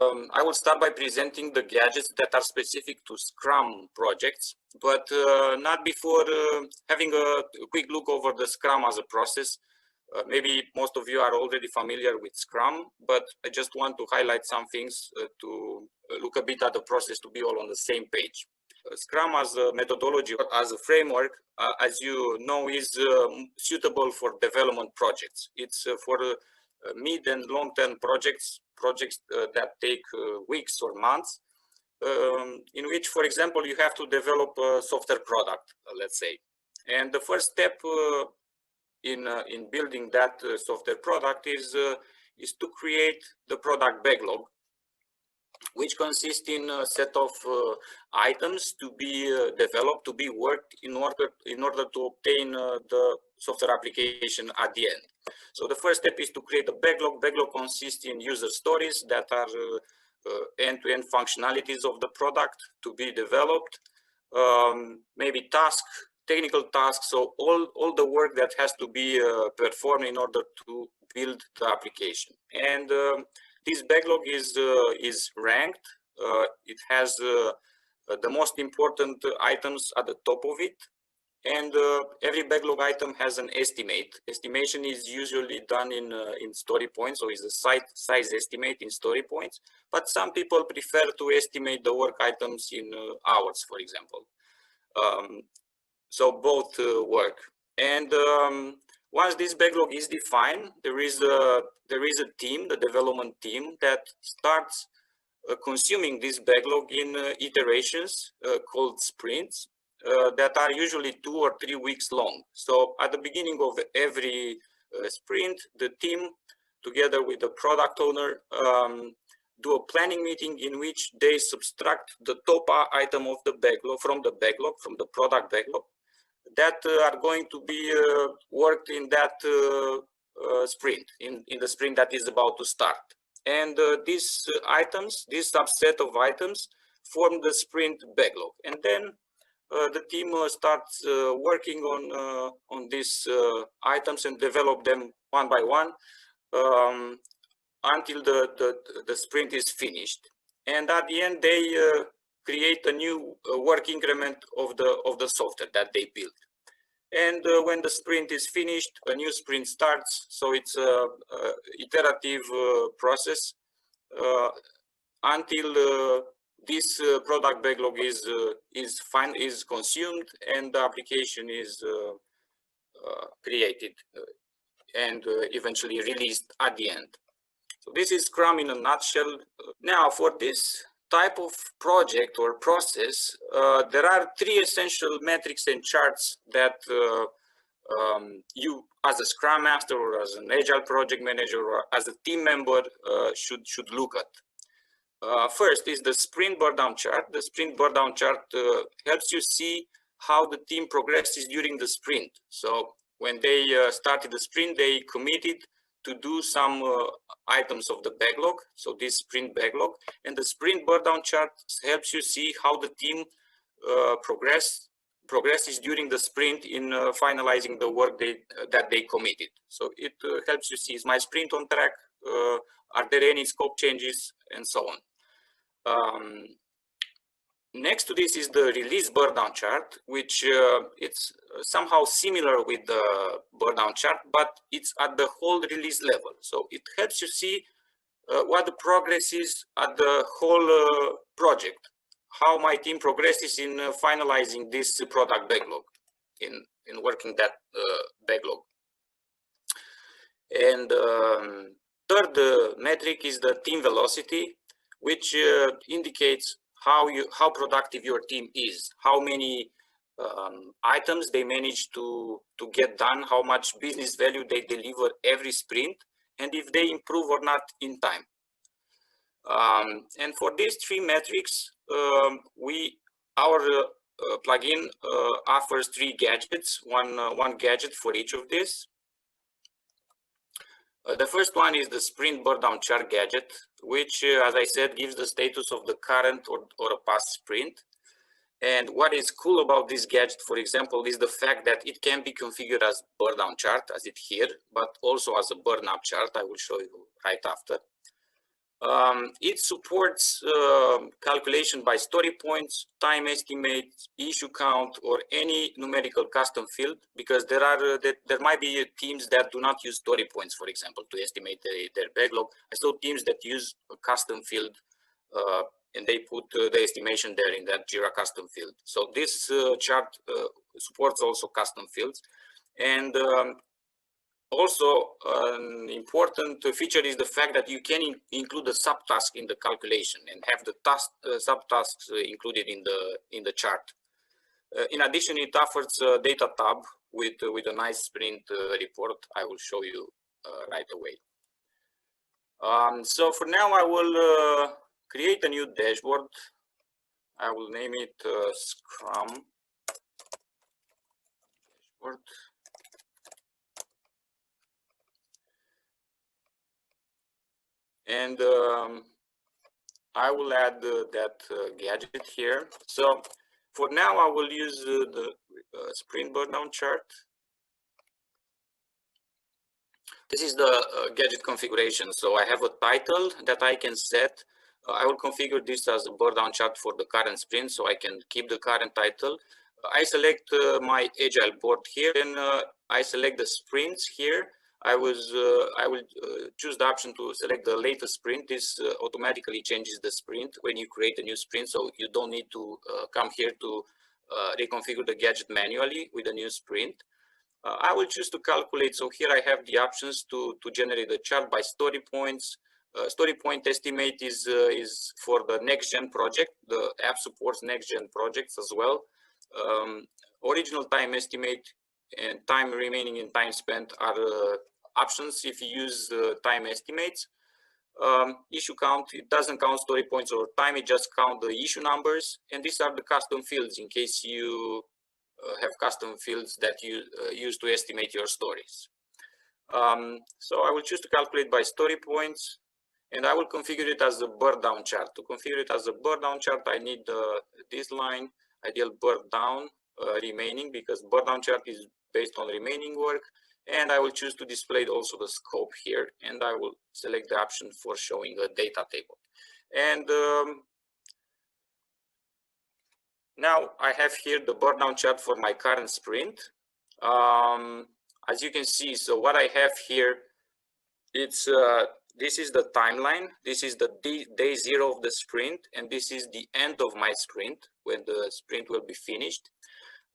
I will start by presenting the gadgets that are specific to Scrum projects, but not before having a quick look over the Scrum as a process. Maybe most of you are already familiar with Scrum, but I just want to highlight some things to look a bit at the process to be all on the same page. Scrum as a methodology, as a framework, as you know, is suitable for development projects. It's for mid and long-term projects that take weeks or months, in which, for example, you have to develop a software product, let's say. And the first step in building that software product is to create the product backlog, which consists in a set of items to be developed, to be worked in order to obtain the software application at the end. So the first step is to create a backlog. Backlog consists in user stories that are end-to-end functionalities of the product to be developed, maybe technical tasks, so all the work that has to be performed in order to build the application. And this backlog is ranked. It has the most important items at the top of it, and every backlog item has an estimate. Estimation is usually done in story points, so is a size estimate in story points. But some people prefer to estimate the work items in hours, for example. So both work. And once this backlog is defined, there is a team, the development team, that starts consuming this backlog in iterations called sprints that are usually 2 or 3 weeks long. So at the beginning of every sprint, the team, together with the product owner, do a planning meeting in which they subtract the top item of the backlog, from the product backlog, that are going to be worked in that sprint, in the sprint that is about to start. And these items, this subset of items, form the sprint backlog. And then the team starts working on these items and develop them one by one until the sprint is finished. And at the end, they create a new work increment of the software that they built. And when the sprint is finished, a new sprint starts. So it's a iterative process until this product backlog is consumed and the application is created and eventually released at the end. So this is Scrum in a nutshell. Now, for this type of project or process, there are 3 essential metrics and charts that you, as a Scrum Master or as an Agile project manager or as a team member, should look at. First is the sprint Burndown chart. The sprint Burndown chart helps you see how the team progresses during the sprint. So when they started the sprint, they committed to do some items of the backlog, so this sprint backlog, and the sprint Burndown chart helps you see how the team progresses during the sprint in finalizing the work that they committed. So it helps you see, is my sprint on track? Are there any scope changes, and so on. Next to this is the release Burndown chart, which it's somehow similar with the Burndown chart, but it's at the whole release level. So it helps you see what the progress is at the whole project, how my team progresses in finalizing this product backlog, in working that backlog. And third metric is the team velocity, which indicates how productive your team is, how many items they manage to get done, how much business value they deliver every sprint, and if they improve or not in time. And for these 3 metrics, our plugin offers 3 gadgets, one gadget for each of these. The first one is the sprint Burndown chart gadget, which, as I said, gives the status of the current or a past sprint. And what is cool about this gadget, for example, is the fact that it can be configured as Burndown chart, as it here, but also as a Burnup chart. I will show you right after. It supports calculation by story points, time estimates, issue count, or any numerical custom field, because there might be teams that do not use story points, for example, to estimate their backlog. I saw teams that use a custom field and they put the estimation there in that Jira custom field. So this chart supports also custom fields. And also, an important feature is the fact that you can include a subtask in the calculation and have the subtasks included in the chart. In addition, it offers a data tab with a nice sprint report. I will show you right away. So for now, I will create a new dashboard. I will name it Scrum dashboard. And I will add that gadget here. So for now, I will use the sprint burndown chart. This is the gadget configuration. So I have a title that I can set. I will configure this as a burndown chart for the current sprint, so I can keep the current title. I select my agile board here, and I select the sprints here. I will choose the option to select the latest sprint. This automatically changes the sprint when you create a new sprint, so you don't need to come here to reconfigure the gadget manually with a new sprint. I will choose to calculate. So here I have the options to generate the chart by story points. Story point estimate is for the next gen project. The app supports next gen projects as well. Original time estimate and time remaining and time spent are options if you use time estimates. Issue count, it doesn't count story points or time, it just counts the issue numbers. And these are the custom fields in case you have custom fields that you use to estimate your stories. So I will choose to calculate by story points, and I will configure it as a burndown chart. To configure it as a burndown chart, I need this line, ideal burndown remaining, because burndown chart is based on remaining work. And I will choose to display also the scope here, and I will select the option for showing a data table. And now I have here the burndown chart for my current sprint. As you can see, so what I have here, it's this is the timeline. This is the day 0 of the sprint, and this is the end of my sprint when the sprint will be finished.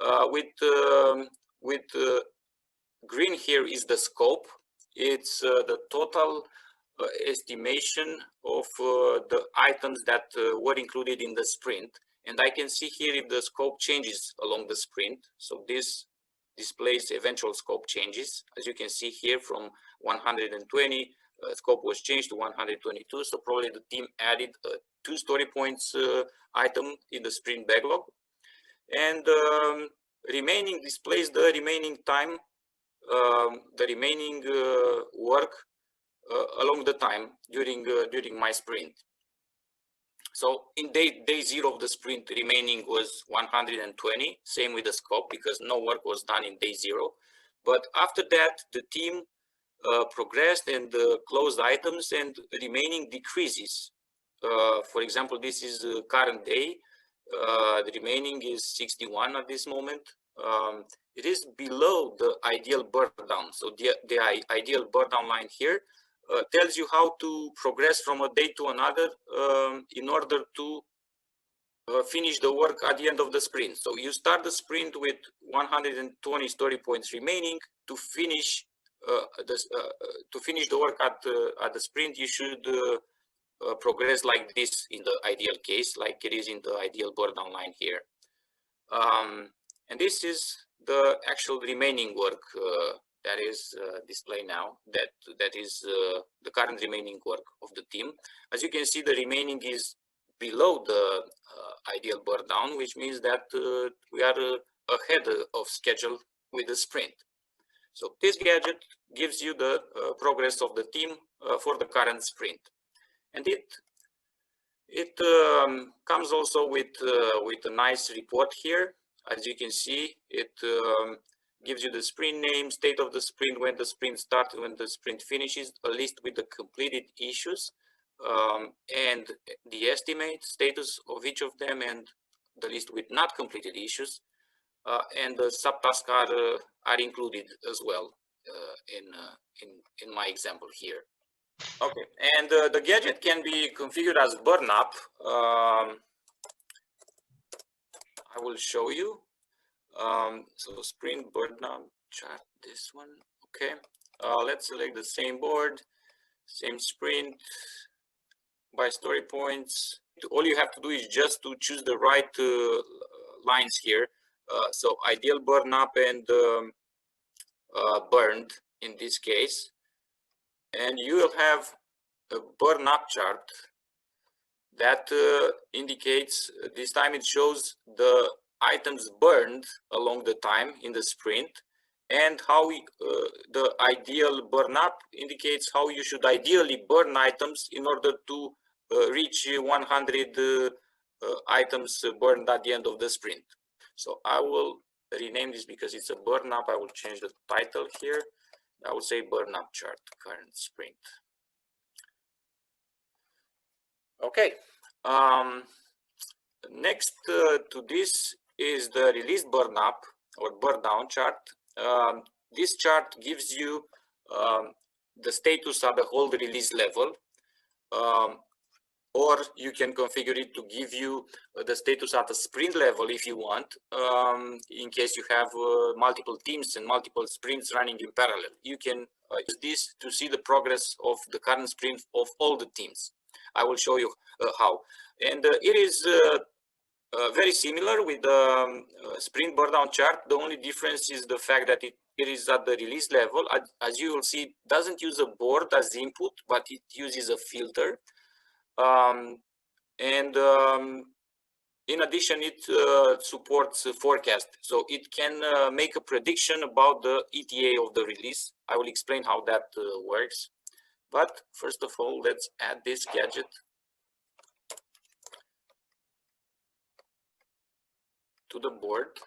With green here is the scope. It's the total estimation of the items that were included in the sprint. And I can see here if the scope changes along the sprint. So this displays eventual scope changes. As you can see here, from 120, scope was changed to 122. So probably the team added 2 story points item in the sprint backlog. And remaining displays the remaining time, the remaining work along the time during my sprint. So in day 0 of the sprint, remaining was 120, same with the scope, because no work was done in day 0. But after that, the team progressed and closed items, and remaining decreases. For example, this is the current day. The remaining is 61 at this moment. It is below the ideal burndown. So the ideal burndown line here tells you how to progress from a day to another in order to finish the work at the end of the sprint. So you start the sprint with 120 story points remaining. To finish the work at the sprint, you should progress like this in the ideal case, like it is in the ideal burndown line here. And this is the actual remaining work that is displayed now. That is the current remaining work of the team. As you can see, the remaining is below the ideal burndown, which means that we are ahead of schedule with the sprint. So this gadget gives you the progress of the team for the current sprint, and it comes also with a nice report here. As you can see, it gives you the sprint name, state of the sprint, when the sprint started, when the sprint finishes, a list with the completed issues. and the estimate status of each of them, and the list with not completed issues, and the subtasks are included as well in my example here. Okay, and the gadget can be configured as Burnup. I will show you. So sprint Burndown chart, this one. Okay, let's select the same board, same sprint by story points. All you have to do is just to choose the right lines here. So ideal Burnup and burned in this case, and you will have a Burnup chart that indicates, this time it shows the items burned along the time in the sprint, and how the ideal Burnup indicates how you should ideally burn items in order to reach 100 items burned at the end of the sprint. So I will rename this because it's a Burnup. I will change the title here. I will say Burnup chart, current sprint. Okay. Next to this is the release Burnup or Burndown chart. This chart gives you the status at the whole release level, or you can configure it to give you the status at the sprint level if you want, in case you have multiple teams and multiple sprints running in parallel. You can use this to see the progress of the current sprint of all the teams. I will show you how. And it is very similar with the sprint Burndown chart. The only difference is the fact that it is at the release level. As you will see, it doesn't use a board as input, but it uses a filter. In addition, it supports forecast. So it can make a prediction about the ETA of the release. I will explain how that works. But first of all, let's add this gadget to the board.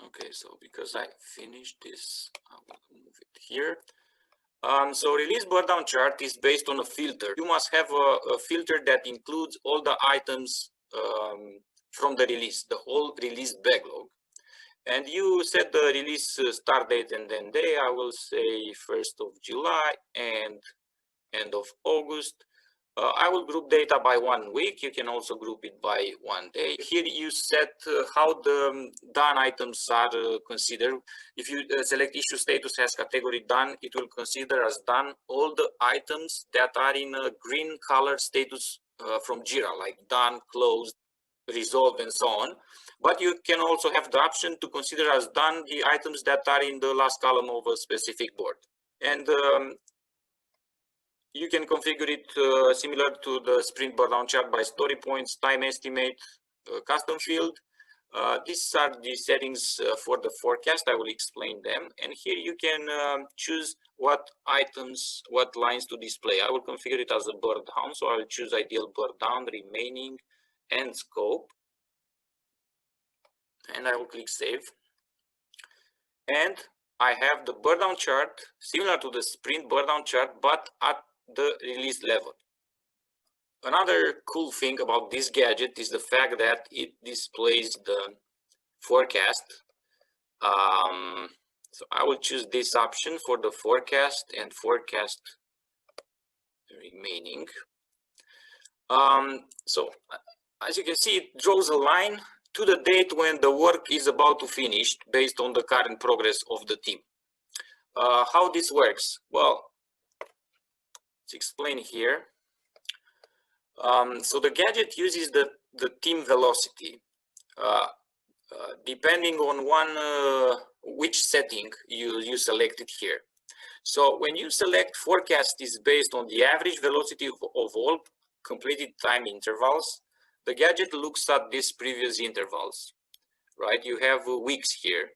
Okay, so because I finished this, I will move it here. So release Burndown chart is based on a filter. You must have a filter that includes all the items from the release, the whole release backlog. And you set the release start date and end day. I will say 1st of July and end of August. I will group data by 1 week. You can also group it by 1 day. Here you set how the done items are considered. If you select issue status as category done, it will consider as done all the items that are in a green color status from Jira, like done, closed, resolved, and so on. But you can also have the option to consider as done the items that are in the last column of a specific board. And you can configure it similar to the sprint Burndown chart by story points, time estimate, custom field. These are the settings for the forecast. I will explain them. And here you can choose what items, what lines to display. I will configure it as a Burndown. So I will choose ideal Burndown, remaining, and scope. And I will click save. And I have the Burndown chart similar to the sprint Burndown chart, but at the release level. Another cool thing about this gadget is the fact that it displays the forecast. So I will choose this option for the forecast and forecast remaining. So as you can see, it draws a line to the date when the work is about to finish based on the current progress of the team. How this works? Well, let's explain here. So the gadget uses the team velocity depending on which setting you selected here. So when you select forecast is based on the average velocity of all completed time intervals, the gadget looks at these previous intervals, right? You have weeks here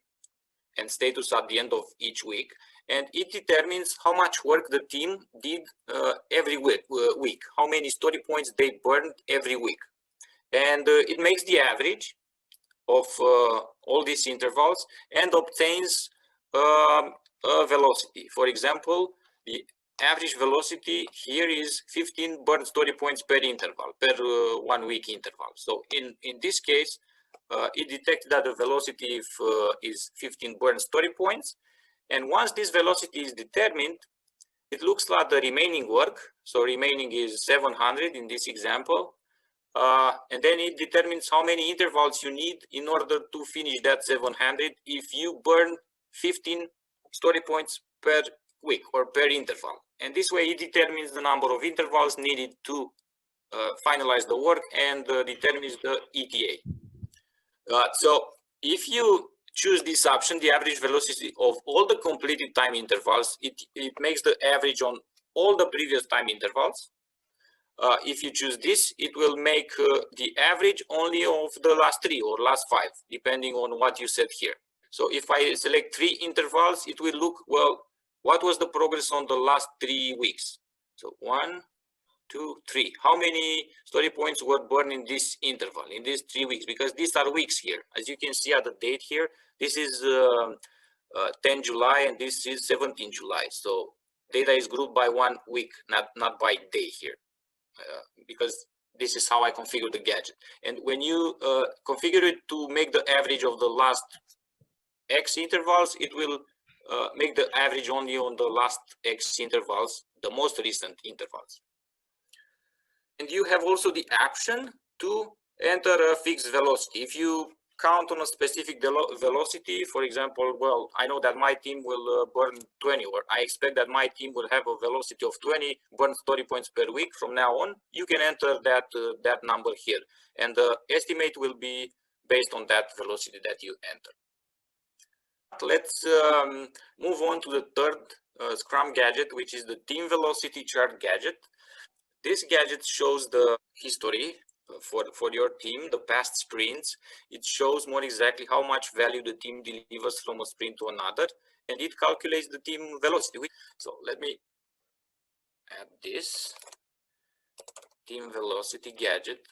and status at the end of each week. And it determines how much work the team did every week, how many story points they burned every week. And it makes the average of all these intervals and obtains a velocity. For example, average velocity here is 15 burn story points per interval, per 1 week interval. So in this case, it detects that the velocity is 15 burn story points. And once this velocity is determined, it looks like the remaining work. So remaining is 700 in this example. And then it determines how many intervals you need in order to finish that 700 if you burn 15 story points per week or per interval. And this way it determines the number of intervals needed to finalize the work and determines the ETA. So if you choose this option, the average velocity of all the completed time intervals, it makes the average on all the previous time intervals. If you choose this, it will make the average only of the last 3 or last 5, depending on what you set here. So if I select 3 intervals, it will look, well, what was the progress on the last 3 weeks? So 1, 2, 3. How many story points were burned in this interval, in these 3 weeks? Because these are weeks here. As you can see at the date here, this is 10 July and this is 17 July. So data is grouped by 1 week, not by day here. Because this is how I configure the gadget. And when you configure it to make the average of the last X intervals, it will make the average only on the last X intervals, the most recent intervals. And you have also the option to enter a fixed velocity. If you count on a specific velocity, for example, well, I know that my team will burn 20, or I expect that my team will have a velocity of 20 burn story points per week from now on, you can enter that number here. And the estimate will be based on that velocity that you enter. Let's move on to the third Scrum gadget, which is the team velocity chart gadget. This gadget shows the history for your team, the past sprints. It shows more exactly how much value the team delivers from a sprint to another, and it calculates the team velocity. So let me add this team velocity gadget.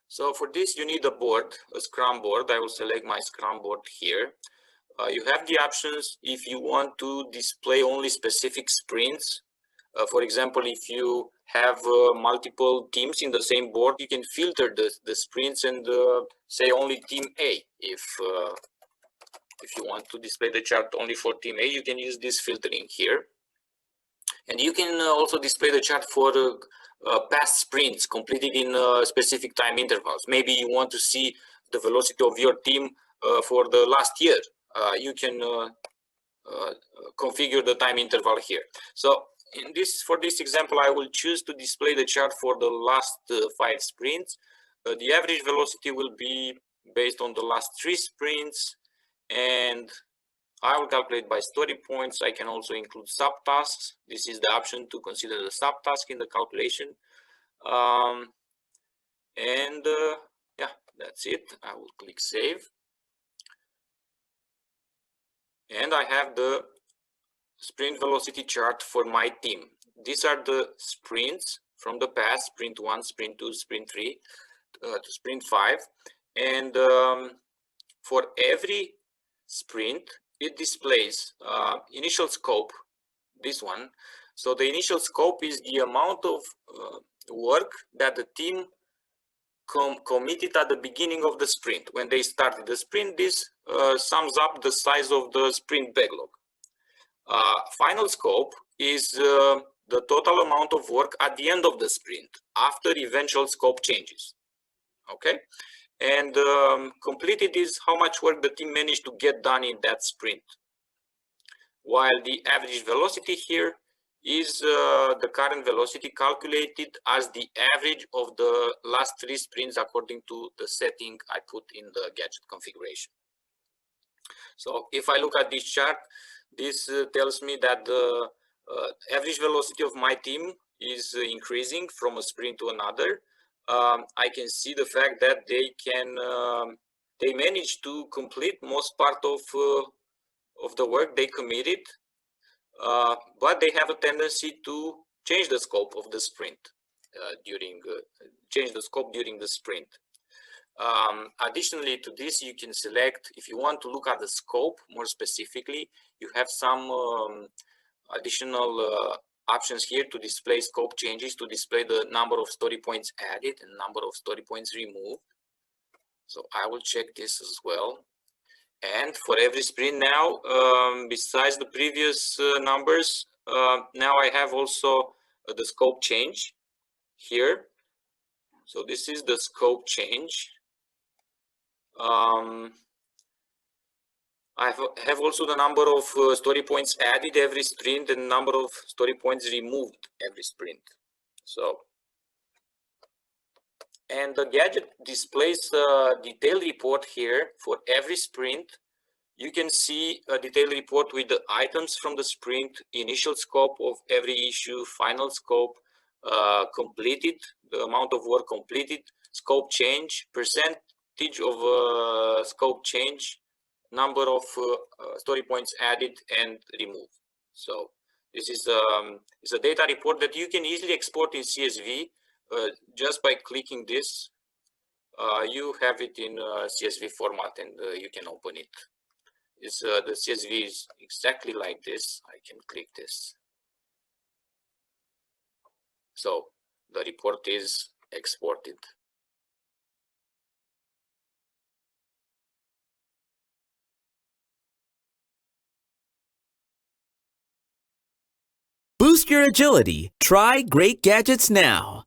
So for this, you need a board, a Scrum board. I will select my Scrum board here. You have the options if you want to display only specific sprints. For example, if you have multiple teams in the same board, you can filter the sprints and say only team A. If you want to display the chart only for team A, you can use this filtering here. And you can also display the chart for past sprints completed in specific time intervals. Maybe you want to see the velocity of your team for the last year. You can configure the time interval here. So for this example, I will choose to display the chart for the last 5 sprints. The average velocity will be based on the last 3 sprints, and I will calculate by story points. I can also include subtasks. This is the option to consider the subtask in the calculation. Yeah, that's it. I will click save. And I have the sprint velocity chart for my team. These are the sprints from the past: sprint 1, sprint 2, sprint 3 to sprint 5. And for every sprint, it displays initial scope, this one. So the initial scope is the amount of work that the team committed at the beginning of the sprint. When they started the sprint, this sums up the size of the sprint backlog. Final scope is the total amount of work at the end of the sprint after eventual scope changes. Okay, and completed is how much work the team managed to get done in that sprint. While the average velocity here is the current velocity calculated as the average of the last 3 sprints according to the setting I put in the gadget configuration. So if I look at this chart, this tells me that the average velocity of my team is increasing from a sprint to another. I can see the fact that they manage to complete most part of the work they committed, but they have a tendency to change the scope of the sprint during the sprint. Additionally to this, you can select, if you want to look at the scope more specifically, you have some additional options here to display scope changes, to display the number of story points added and number of story points removed. So I will check this as well. And for every sprint now, besides the previous numbers, now I have also the scope change here. So this is the scope change. I have also the number of story points added every sprint and number of story points removed every sprint. So, and the gadget displays a detailed report here for every sprint. You can see a detailed report with the items from the sprint, initial scope of every issue, final scope, completed, the amount of work completed, scope change, percentage of scope change, number of story points added and removed. So this is a data report that you can easily export in CSV just by clicking this. You have it in CSV format and you can open it. The CSV is exactly like this. I can click this. So the report is exported. Boost your agility. Try Great Gadgets now.